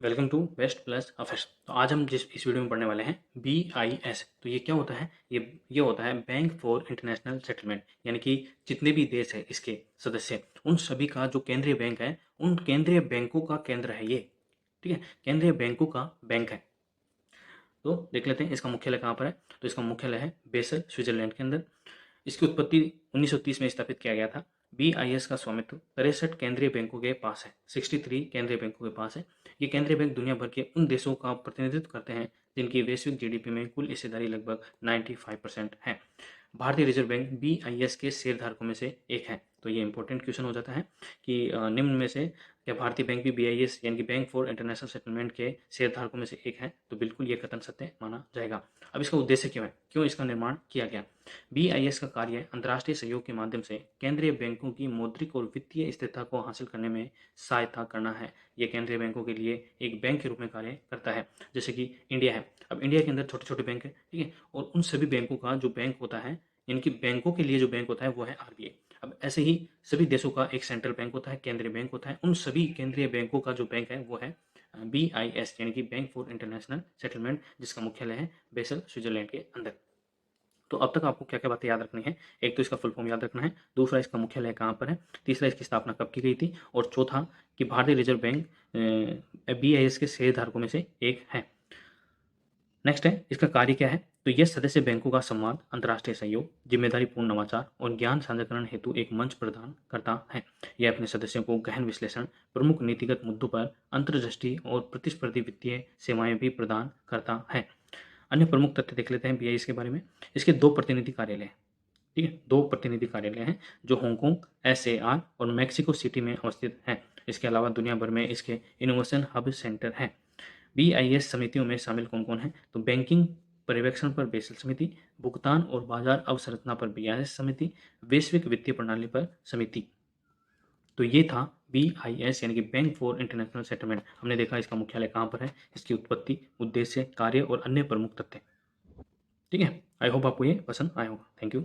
Welcome to best plus affairs. तो आज हम जिस इस वीडियो में पढ़ने वाले हैं BIS। तो ये क्या होता है? ये होता है बैंक फॉर इंटरनेशनल सेटलमेंट, यानी कि जितने भी देश है इसके सदस्य, उन सभी का जो केंद्रीय बैंक है, उन केंद्रीय बैंकों का केंद्र है ये। ठीक है, केंद्रीय बैंकों का बैंक है। तो देख लेते हैं इसका मुख्यालय कहाँ पर है। तो इसका मुख्यालय है बेसल, स्विट्जरलैंड के अंदर। इसकी उत्पत्ति 1930 में स्थापित किया गया था। BIS का स्वामित्व 63 केंद्रीय बैंकों के पास है। 63 केंद्रीय बैंकों के पास है। ये केंद्रीय बैंक दुनिया भर के उन देशों का प्रतिनिधित्व करते हैं जिनकी वैश्विक GDP में कुल हिस्सेदारी लगभग 95% है। भारतीय रिजर्व बैंक BIS के शेयरधारकों में से एक है। तो ये इंपॉर्टेंट क्वेश्चन हो जाता है कि निम्न में से क्या भारतीय बैंक भी BIS यानी कि बैंक फॉर इंटरनेशनल सेटलमेंट के शेयरधारकों में से एक है? तो बिल्कुल ये कथन सत्य माना जाएगा। अब इसका उद्देश्य क्यों है, क्यों इसका निर्माण किया गया? BIS का कार्य अंतर्राष्ट्रीय सहयोग के माध्यम से केंद्रीय बैंकों की मौद्रिक और वित्तीय स्थिरता को हासिल करने में सहायता करना है। यह केंद्रीय बैंकों के लिए एक बैंक के रूप में कार्य करता है। जैसे कि इंडिया है, अब इंडिया के अंदर छोटे छोटे बैंक है, ठीक है, और उन सभी बैंकों का जो बैंक होता है, इनकी बैंकों के लिए जो बैंक होता है वो है RBI। अब ऐसे ही सभी देशों का एक सेंट्रल बैंक होता है, केंद्रीय बैंक होता है। उन सभी केंद्रीय बैंकों का जो बैंक है वो है BIS यानी कि बैंक फॉर इंटरनेशनल सेटलमेंट, जिसका मुख्यालय है बेसल, स्विट्जरलैंड के अंदर। तो अब तक आपको क्या क्या बातें याद रखनी है? एक तो इसका फुल फॉर्म याद रखना है, दूसरा इसका मुख्यालय कहाँ पर है, तीसरा इसकी स्थापना कब की गई थी, और चौथा कि भारतीय रिजर्व बैंक BIS के शेयरधारकों में से एक है। नेक्स्ट है इसका कार्य क्या है। तो यह सदस्य बैंकों का संवाद, अंतर्राष्ट्रीय सहयोग, जिम्मेदारीपूर्ण नवाचार और ज्ञान साझाकरण हेतु एक मंच प्रदान करता है। यह अपने सदस्यों को गहन विश्लेषण, प्रमुख नीतिगत मुद्दों पर अंतर्दृष्टि और प्रतिस्पर्धी वित्तीय सेवाएं भी प्रदान करता है। अन्य प्रमुख तथ्य देख लेते हैं BIS के बारे में। इसके 2 प्रतिनिधि कार्यालय हैं, ठीक है, 2 प्रतिनिधि कार्यालय हैं जो हांगकांग SAR और मैक्सिको सिटी में अवस्थित हैं। इसके अलावा दुनिया भर में इसके इनोवेशन हब सेंटर हैं। BIS समितियों में शामिल कौन कौन है? तो बैंकिंग पर्यवेक्षण पर बेसल समिति, भुगतान और बाजार अवसंरचना पर BIS समिति, वैश्विक वित्तीय प्रणाली पर समिति। तो ये था BIS यानी कि बैंक फॉर इंटरनेशनल सेटलमेंट। हमने देखा इसका मुख्यालय कहाँ पर है, इसकी उत्पत्ति, उद्देश्य, कार्य और अन्य प्रमुख तथ्य। ठीक है, आई होप आपको ये पसंद आया होगा। Thank you.